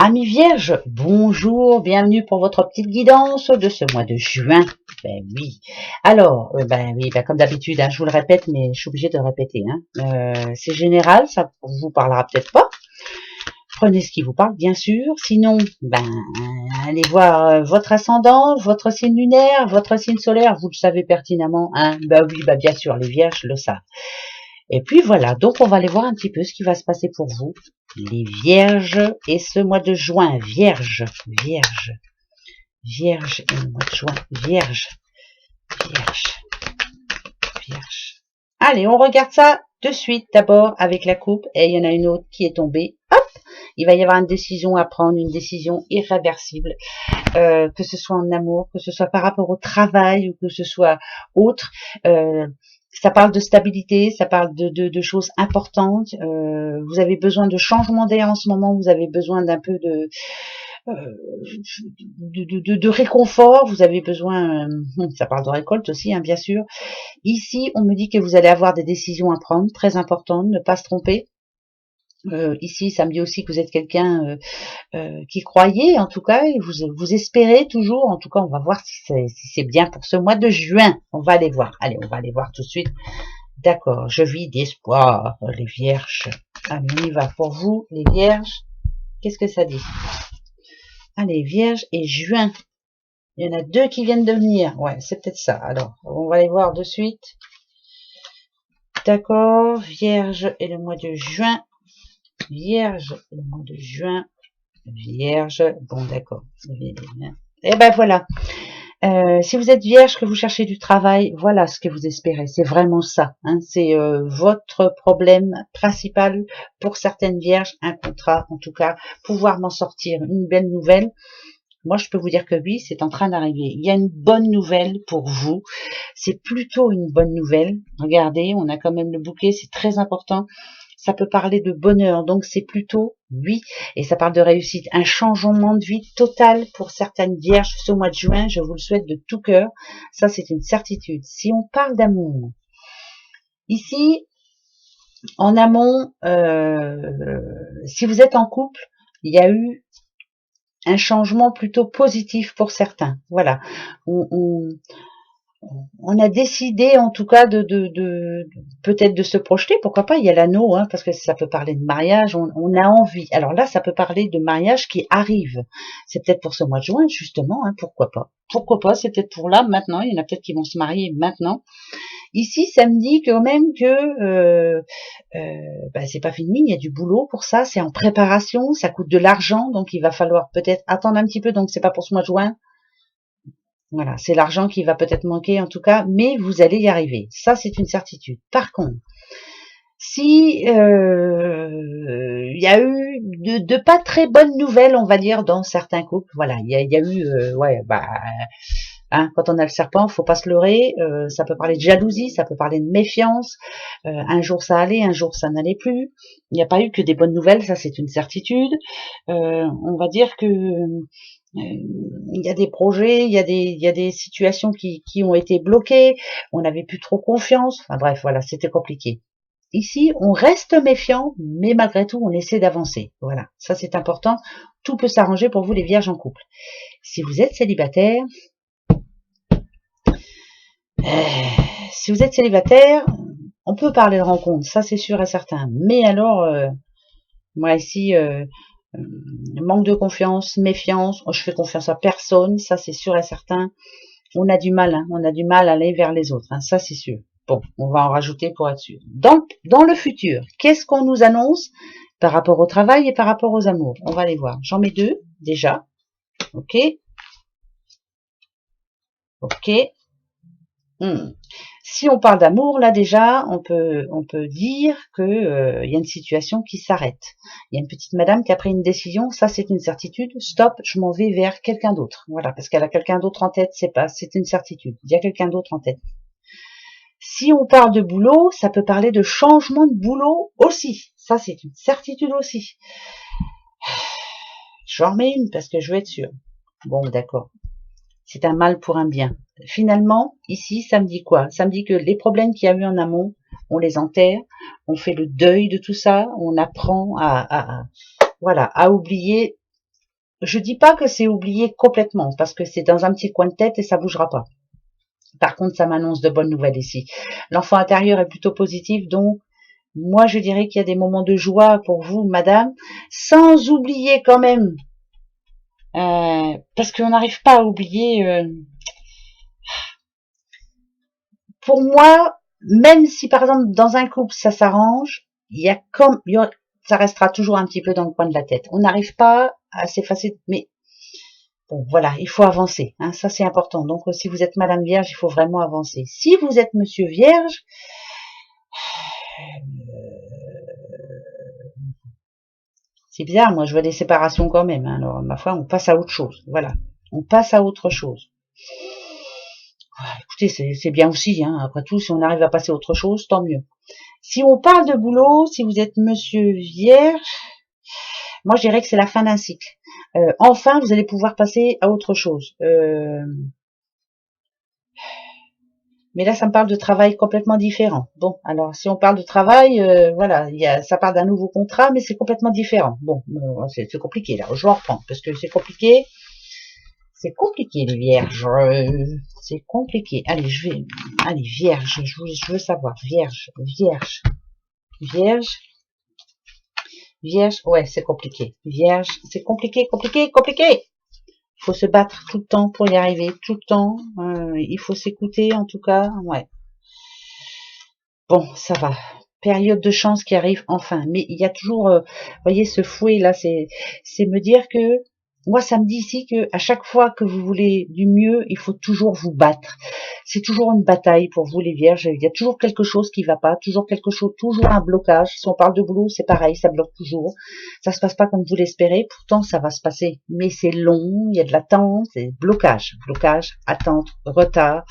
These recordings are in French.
Amis vierges, bonjour, bienvenue pour votre petite guidance de ce mois de juin. Ben oui. Alors, comme d'habitude, hein, je vous le répète, mais je suis obligée de le répéter. C'est général, ça vous parlera peut-être pas. Prenez ce qui vous parle, bien sûr. Sinon, allez voir votre ascendant, votre signe lunaire, votre signe solaire. Vous le savez pertinemment, hein. Bien sûr, les vierges le savent. Et puis voilà, donc on va aller voir un petit peu ce qui va se passer pour vous, les vierges, et ce mois de juin, vierge, et le mois de juin, vierge. Allez, on regarde ça de suite, d'abord avec la coupe, et il y en a une autre qui est tombée, hop, il va y avoir une décision à prendre, une décision irréversible, que ce soit en amour, que ce soit par rapport au travail, ou que ce soit autre, ça parle de stabilité, ça parle de choses importantes. Vous avez besoin de changement d'air en ce moment, vous avez besoin d'un peu de réconfort, vous avez besoin, ça parle de récolte aussi, hein, bien sûr. Ici, on me dit que vous allez avoir des décisions à prendre, très importantes, ne pas se tromper. Ici, ça me dit aussi que vous êtes quelqu'un qui croyez, en tout cas, et vous espérez toujours. En tout cas, on va voir si c'est bien pour ce mois de juin. On va aller voir. Allez, on va aller voir tout de suite. D'accord, je vis d'espoir, les vierges. Allez, on y va pour vous, les vierges. Qu'est-ce que ça dit? Allez, vierge et juin. Il y en a deux qui viennent de venir. Ouais, c'est peut-être ça. Alors, on va les voir de suite. D'accord, vierge et le mois de juin. Vierge, le mois de juin, vierge, bon d'accord. Et ben voilà, si vous êtes vierge, que vous cherchez du travail, voilà ce que vous espérez, c'est vraiment ça, hein. C'est votre problème principal pour certaines vierges, un contrat en tout cas, pouvoir m'en sortir, une belle nouvelle. Moi, je peux vous dire que oui, c'est en train d'arriver. Il y a une bonne nouvelle pour vous. C'est plutôt une bonne nouvelle. Regardez, on a quand même le bouquet, c'est très important. Ça peut parler de bonheur, donc c'est plutôt oui. Et ça parle de réussite. Un changement de vie total pour certaines vierges ce mois de juin. Je vous le souhaite de tout cœur. Ça, c'est une certitude. Si on parle d'amour, ici, en amont, si vous êtes en couple, il y a eu un changement plutôt positif pour certains. Voilà. On a décidé en tout cas de peut-être de se projeter, pourquoi pas, il y a l'anneau, hein, parce que ça peut parler de mariage, on a envie. Alors là, ça peut parler de mariage qui arrive. C'est peut-être pour ce mois de juin, justement, hein, pourquoi pas. Pourquoi pas, c'est peut-être pour là, maintenant, il y en a peut-être qui vont se marier maintenant. Ici, ça me dit quand même que c'est pas fini, il y a du boulot pour ça, c'est en préparation, ça coûte de l'argent, donc il va falloir peut-être attendre un petit peu, donc c'est pas pour ce mois de juin. Voilà, c'est l'argent qui va peut-être manquer en tout cas, mais vous allez y arriver. Ça, c'est une certitude. Par contre, si il y a eu de pas très bonnes nouvelles, on va dire, dans certains couples, voilà, il y a eu, quand on a le serpent, faut pas se leurrer. Ça peut parler de jalousie, ça peut parler de méfiance. Un jour ça allait, un jour ça n'allait plus. Il n'y a pas eu que des bonnes nouvelles, ça c'est une certitude. On va dire que il y a des projets, il y a des situations qui ont été bloquées, on n'avait plus trop confiance, enfin bref, voilà, c'était compliqué. Ici, on reste méfiant, mais malgré tout, on essaie d'avancer. Voilà, ça c'est important. Tout peut s'arranger pour vous les vierges en couple. Si vous êtes célibataire, on peut parler de rencontre, ça c'est sûr et certain. Mais alors, moi ici, manque de confiance, méfiance, je fais confiance à personne, ça c'est sûr et certain. On a du mal, hein, on a du mal à aller vers les autres, hein, ça c'est sûr. Bon, on va en rajouter pour être sûr. Dans le futur, qu'est-ce qu'on nous annonce par rapport au travail et par rapport aux amours? On va les voir. J'en mets deux déjà. Ok. Ok. Si on parle d'amour, là déjà, on peut dire que y a une situation qui s'arrête. Il y a une petite madame qui a pris une décision, ça c'est une certitude. Stop, je m'en vais vers quelqu'un d'autre. Voilà, parce qu'elle a quelqu'un d'autre en tête, c'est une certitude. Il y a quelqu'un d'autre en tête. Si on parle de boulot, ça peut parler de changement de boulot aussi. Ça c'est une certitude aussi. J'en remets une parce que je veux être sûre. Bon, d'accord. C'est un mal pour un bien. Finalement, ici, ça me dit quoi? Ça me dit que les problèmes qu'il y a eu en amont, on les enterre, on fait le deuil de tout ça, on apprend à oublier je dis pas que c'est oublié complètement, parce que c'est dans un petit coin de tête et ça bougera pas. Par contre, ça m'annonce de bonnes nouvelles ici. L'enfant intérieur est plutôt positif, donc moi je dirais qu'il y a des moments de joie pour vous, madame, sans oublier quand même, parce qu'on n'arrive pas à oublier. Pour moi, même si par exemple dans un couple ça s'arrange, ça restera toujours un petit peu dans le coin de la tête. On n'arrive pas à s'effacer, mais bon, voilà, il faut avancer, hein, ça c'est important. Donc si vous êtes Madame Vierge, il faut vraiment avancer. Si vous êtes Monsieur Vierge, c'est bizarre, moi je vois des séparations quand même. Hein, alors ma foi, on passe à autre chose. Voilà, on passe à autre chose. Écoutez, c'est bien aussi. Hein, après tout, si on arrive à passer à autre chose, tant mieux. Si on parle de boulot, si vous êtes Monsieur Vierge, moi je dirais que c'est la fin d'un cycle. Enfin, vous allez pouvoir passer à autre chose. Mais là, ça me parle de travail complètement différent. Bon, alors si on parle de travail, voilà, ça parle d'un nouveau contrat, mais c'est complètement différent. Bon, c'est compliqué là. Je vais en reprendre parce que c'est compliqué. C'est compliqué les vierges. C'est compliqué. Allez, allez, vierge. Je veux savoir. Vierge, vierge, vierge, vierge. Ouais, c'est compliqué. Vierge, c'est compliqué, compliqué, compliqué. Il faut se battre tout le temps pour y arriver, tout le temps. Il faut s'écouter, en tout cas. Ouais. Bon, ça va. Période de chance qui arrive enfin. Mais il y a toujours, voyez, ce fouet là, c'est me dire que moi, ça me dit ici que à chaque fois que vous voulez du mieux, il faut toujours vous battre. C'est toujours une bataille pour vous les vierges. Il y a toujours quelque chose qui va pas, toujours quelque chose, toujours un blocage. Si on parle de boulot, c'est pareil, ça bloque toujours. Ça se passe pas comme vous l'espérez. Pourtant, ça va se passer. Mais c'est long, il y a de l'attente, c'est blocage, blocage, attente, retard.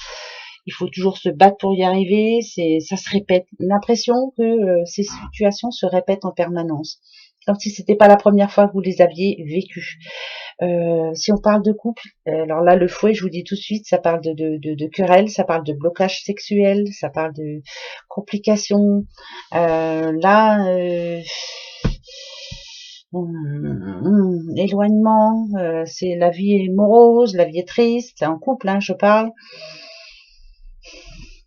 Il faut toujours se battre pour y arriver. Ça se répète. L'impression que ces situations se répètent en permanence, comme si c'était pas la première fois que vous les aviez vécues. Si on parle de couple, alors là le fouet, je vous dis tout de suite, ça parle de querelles, ça parle de blocage sexuel, ça parle de complications. Éloignement, c'est la vie est morose, la vie est triste, en couple, hein, je parle.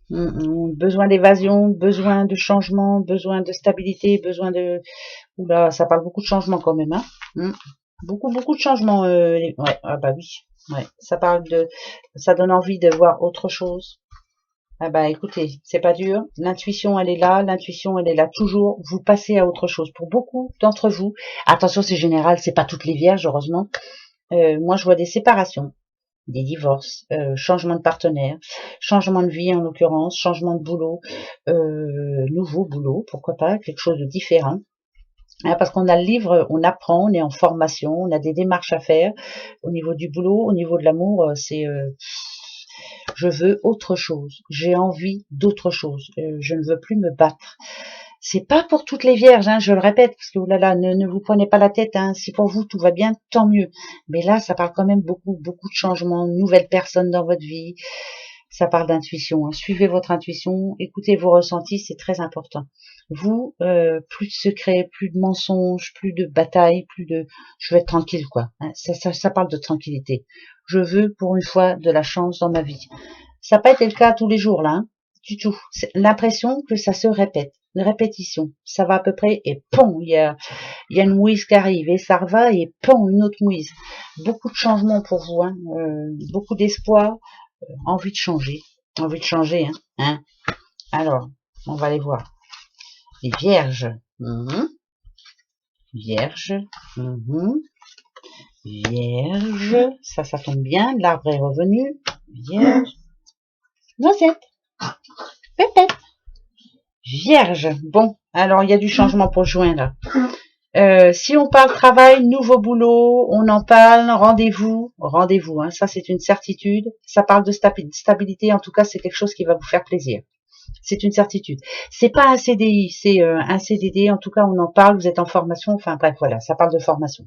Besoin d'évasion, besoin de changement, besoin de stabilité, besoin de... Oula, ça parle beaucoup de changement quand même, hein. Beaucoup de changements. Ouais, ah bah oui. Ouais, ça parle de... Ça donne envie de voir autre chose. Ah bah écoutez, c'est pas dur. L'intuition, elle est là toujours. Vous passez à autre chose. Pour beaucoup d'entre vous, attention, c'est général, c'est pas toutes les vierges, heureusement. Moi, je vois des séparations, des divorces, changement de partenaire, changement de vie en l'occurrence, changement de boulot, nouveau boulot, pourquoi pas, quelque chose de différent. Parce qu'on a le livre, on apprend, on est en formation, on a des démarches à faire au niveau du boulot, au niveau de l'amour, c'est je veux autre chose, j'ai envie d'autre chose, je ne veux plus me battre. C'est pas pour toutes les vierges, hein, je le répète, parce que oulala, ne vous prenez pas la tête, hein, si pour vous tout va bien, tant mieux. Mais là, ça parle quand même beaucoup de changements, de nouvelles personnes dans votre vie. Ça parle d'intuition, hein. Suivez votre intuition, écoutez vos ressentis, c'est très important. Vous, plus de secrets, plus de mensonges, plus de batailles, je veux être tranquille, quoi. Hein, ça parle de tranquillité. Je veux, pour une fois, de la chance dans ma vie. Ça n'a pas été le cas tous les jours, là, hein, du tout. C'est l'impression que ça se répète. Une répétition. Ça va à peu près, et pom, il y a une mouise qui arrive, et ça va, et pom, une autre mouise. Beaucoup de changements pour vous, hein, beaucoup d'espoir, envie de changer, hein. Alors, on va aller voir. Les vierges. Vierge. Vierge. Ça tombe bien. L'arbre est revenu. Vierge. Noisette. Pépette. Vierge. Bon, alors il y a du changement pour juin là. Si on parle travail, nouveau boulot, on en parle, rendez-vous, hein, ça c'est une certitude. Ça parle de stabilité, en tout cas c'est quelque chose qui va vous faire plaisir. C'est une certitude. C'est pas un CDI, c'est un CDD, en tout cas on en parle, vous êtes en formation, enfin bref, voilà, ça parle de formation.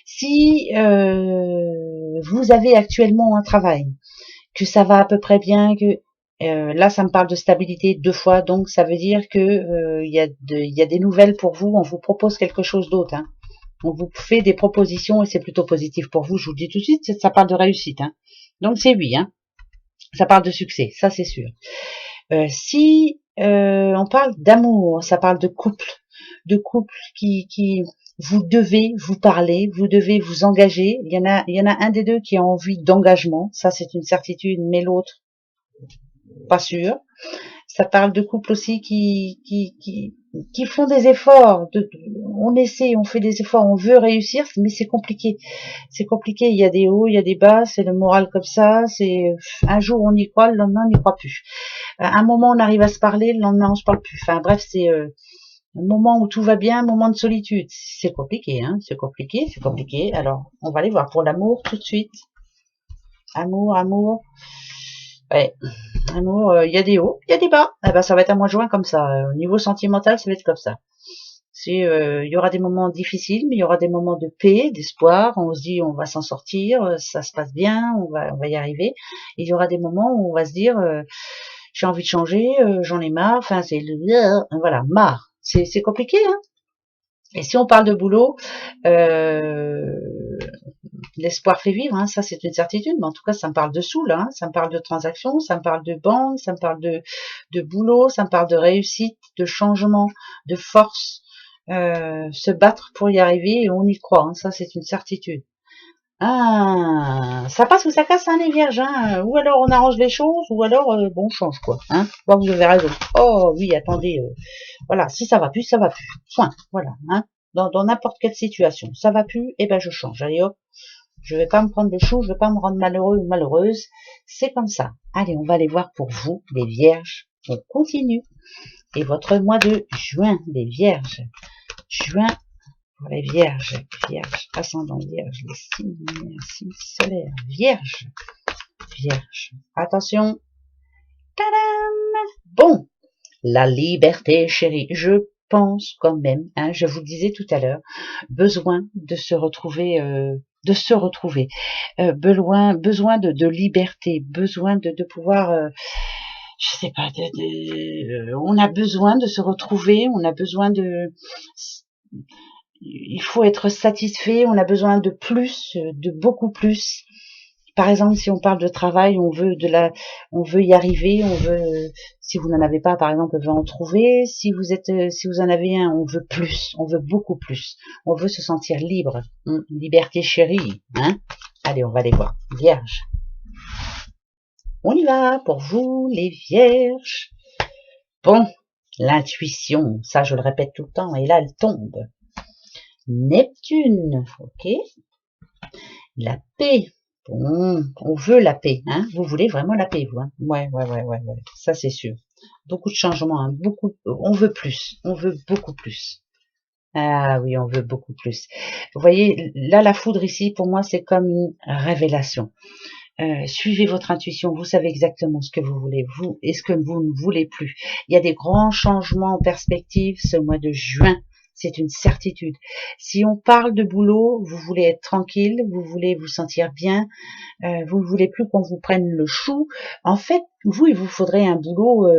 Si vous avez actuellement un travail, que ça va à peu près bien, que là ça me parle de stabilité 2 fois, donc ça veut dire que il y a des nouvelles pour vous, on vous propose quelque chose d'autre, hein. On vous fait des propositions et c'est plutôt positif pour vous. Je vous le dis tout de suite, ça parle de réussite. Hein. Donc c'est oui, hein. Ça parle de succès, ça c'est sûr. Si on parle d'amour, ça parle de couple qui vous devez vous parler, vous devez vous engager. Il y en a un des deux qui a envie d'engagement, ça c'est une certitude, mais l'autre pas sûr. Ça parle de couples aussi qui font des efforts. On essaie, on fait des efforts, on veut réussir, mais c'est compliqué. C'est compliqué. Il y a des hauts, il y a des bas. C'est le moral comme ça. C'est un jour on y croit, le lendemain on n'y croit plus. Un moment on arrive à se parler, le lendemain on se parle plus. Enfin bref, c'est un moment où tout va bien, un moment de solitude. C'est compliqué, hein. C'est compliqué, c'est compliqué. Alors on va aller voir pour l'amour tout de suite. Amour, amour. Ouais, amour, il y a des hauts, il y a des bas. Eh ben, ça va être un mois de juin comme ça. Au niveau sentimental, ça va être comme ça. Il y aura des moments difficiles, mais il y aura des moments de paix, d'espoir. On se dit, on va s'en sortir, ça se passe bien, on va y arriver. Et il y aura des moments où on va se dire, j'ai envie de changer, j'en ai marre. Enfin, c'est voilà, marre. C'est compliqué, hein. Et si on parle de boulot, l'espoir fait vivre, hein, ça c'est une certitude, mais en tout cas ça me parle de sous là, hein, ça me parle de transactions, ça me parle de banque, ça me parle de boulot, ça me parle de réussite, de changement, de force, se battre pour y arriver et on y croit, hein, ça c'est une certitude. Ah, ça passe ou ça casse, hein, les vierges, hein, ou alors on arrange les choses, ou alors bon on change quoi, hein. Bon, vous avez raison. Oh oui, attendez, voilà, si ça va plus, ça va plus. Point, voilà, hein. Dans n'importe quelle situation, ça va plus, et ben je change. Allez hop. Je vais pas me prendre le chou, je vais pas me rendre malheureux ou malheureuse. C'est comme ça. Allez, on va aller voir pour vous, les vierges. On continue. Et votre mois de juin, les vierges. Juin, pour les vierges. Vierges, ascendant vierge, les signes solaires. Vierge. Vierge. Attention. Tadam! Bon. La liberté, chérie. Je pense quand même, hein, je vous le disais tout à l'heure, besoin de se retrouver, besoin de liberté, besoin de pouvoir, je sais pas, on a besoin de se retrouver, on a besoin il faut être satisfait, on a besoin de plus, de beaucoup plus. Par exemple, si on parle de travail, on veut y arriver, on veut, si vous n'en avez pas, par exemple, on veut en trouver. Si vous en avez un, on veut plus, on veut beaucoup plus. On veut se sentir libre, liberté chérie, hein. Allez, on va aller voir. Vierge. On y va pour vous, les vierges. Bon, l'intuition, ça je le répète tout le temps, et là elle tombe. Neptune, ok. La paix. Bon, on veut la paix, hein. Vous voulez vraiment la paix, vous, hein. Ouais. Ça c'est sûr. Beaucoup de changements, hein. On veut plus. On veut beaucoup plus. Ah oui, on veut beaucoup plus. Vous voyez, là, la foudre ici, pour moi, c'est comme une révélation. Suivez votre intuition, vous savez exactement ce que vous voulez, vous, et ce que vous ne voulez plus. Il y a des grands changements en perspective ce mois de juin. C'est une certitude. Si on parle de boulot, vous voulez être tranquille, vous voulez vous sentir bien, vous ne voulez plus qu'on vous prenne le chou. En fait, vous, il vous faudrait un boulot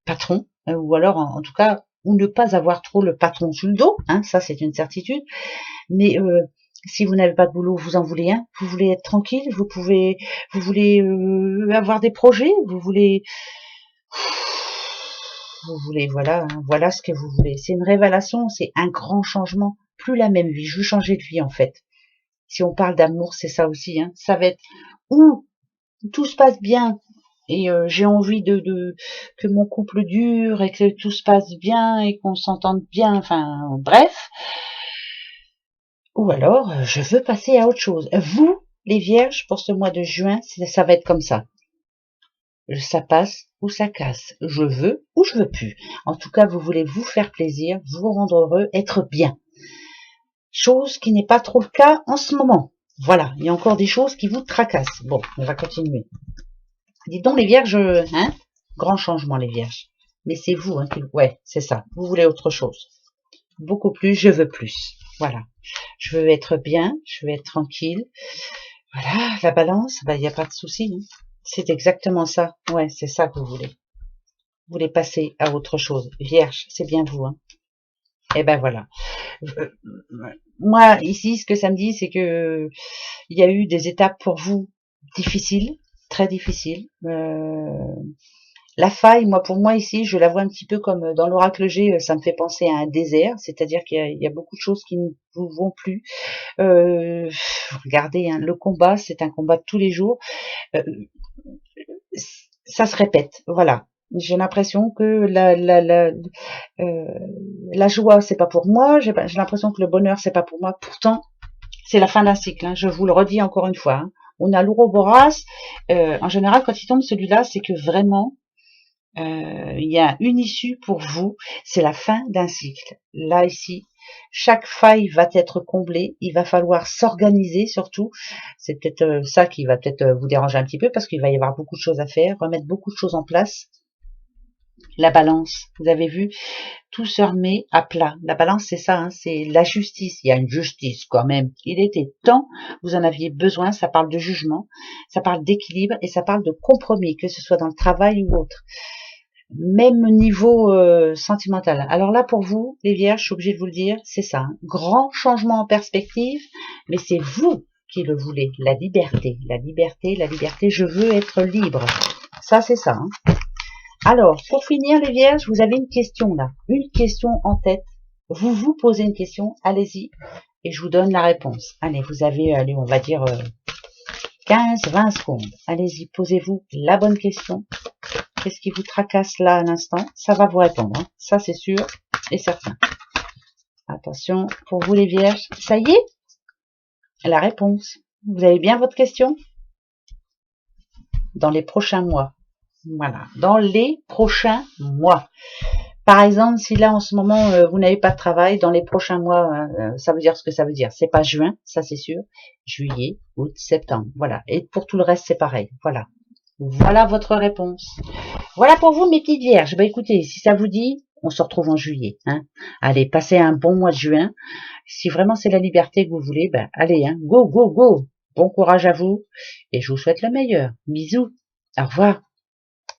patron, ou alors en tout cas, ou ne pas avoir trop le patron sur le dos, hein, ça c'est une certitude. Mais si vous n'avez pas de boulot, vous en voulez un, vous voulez être tranquille, vous voulez avoir des projets, vous voulez, voilà, hein, voilà ce que vous voulez. C'est une révélation, c'est un grand changement, plus la même vie. Je veux changer de vie en fait. Si on parle d'amour, c'est ça aussi, hein. Ça va être où tout se passe bien et j'ai envie que mon couple dure et que tout se passe bien et qu'on s'entende bien. Enfin, bref. Ou alors, je veux passer à autre chose. Vous, les vierges, pour ce mois de juin, ça va être comme ça. Ça passe ou ça casse. Je veux ou je veux plus. En tout cas, vous voulez vous faire plaisir, vous rendre heureux, être bien. Chose qui n'est pas trop le cas en ce moment. Voilà, il y a encore des choses qui vous tracassent. Bon, on va continuer. Dites donc les vierges, hein, grand changement les vierges. Mais c'est vous, hein, ouais, c'est ça. Vous voulez autre chose. Beaucoup plus, je veux plus. Voilà. Je veux être bien, je veux être tranquille. Voilà, la balance, il n'y a pas de souci. Hein. C'est exactement ça. Ouais, c'est ça que vous voulez. Vous voulez passer à autre chose. Vierge, c'est bien vous. Hein. Et ben voilà. Euh, Moi, ici, ce que ça me dit, c'est que il y a eu des étapes pour vous difficiles, très difficiles. La faille, moi, pour moi, ici, je la vois un petit peu comme dans l'oracle G, ça me fait penser à un désert, c'est-à-dire qu'il y a beaucoup de choses qui ne vous vont plus. Euh, Regardez, hein, le combat, c'est un combat de tous les jours. Euh, Ça se répète, voilà. J'ai l'impression que euh, la joie, c'est pas pour moi. J'ai l'impression que le bonheur, c'est pas pour moi. Pourtant, c'est la fin d'un cycle. Hein, je vous le redis encore une fois. Hein. On a l'ouroboros. En général, quand il tombe celui-là, c'est que vraiment, il y a une issue pour vous. C'est la fin d'un cycle. Là, ici, chaque faille va être comblée. Il va falloir s'organiser surtout. C'est peut-être ça qui va peut-être vous déranger un petit peu parce qu'il va y avoir beaucoup de choses à faire, remettre beaucoup de choses en place. La balance, vous avez vu, tout se remet à plat. La balance, c'est ça, hein, c'est la justice. Il y a une justice quand même. Il était temps, vous en aviez besoin. Ça parle de jugement, ça parle d'équilibre et ça parle de compromis, que ce soit dans le travail ou autre. Même niveau sentimental. Alors là, pour vous, les vierges, je suis obligée de vous le dire, c'est ça. Hein, grand changement en perspective, mais c'est vous qui le voulez. La liberté, la liberté, la liberté. Je veux être libre. Ça, c'est ça. Hein. Alors, pour finir, les vierges, vous avez une question là. Une question en tête. Vous vous posez une question, allez-y, et je vous donne la réponse. Allez, vous avez, allez, on va dire 15-20 secondes. Allez-y, posez-vous la bonne question. Qu'est-ce qui vous tracasse là à l'instant? Ça va vous répondre, hein. Ça c'est sûr et certain. Attention, pour vous les vierges, ça y est, la réponse. Vous avez bien votre question? Dans les prochains mois. Voilà, dans les prochains mois. Par exemple, si là en ce moment vous n'avez pas de travail, dans les prochains mois, ça veut dire ce que ça veut dire. C'est pas juin, ça c'est sûr. Juillet, août, septembre. Voilà. Et pour tout le reste, c'est pareil. Voilà. Voilà votre réponse. Voilà pour vous mes petites vierges. Bah écoutez, si ça vous dit, on se retrouve en juillet. Hein. Allez, passez un bon mois de juin. Si vraiment c'est la liberté que vous voulez, bah allez, hein, go, go, go. Bon courage à vous et je vous souhaite le meilleur. Bisous. Au revoir.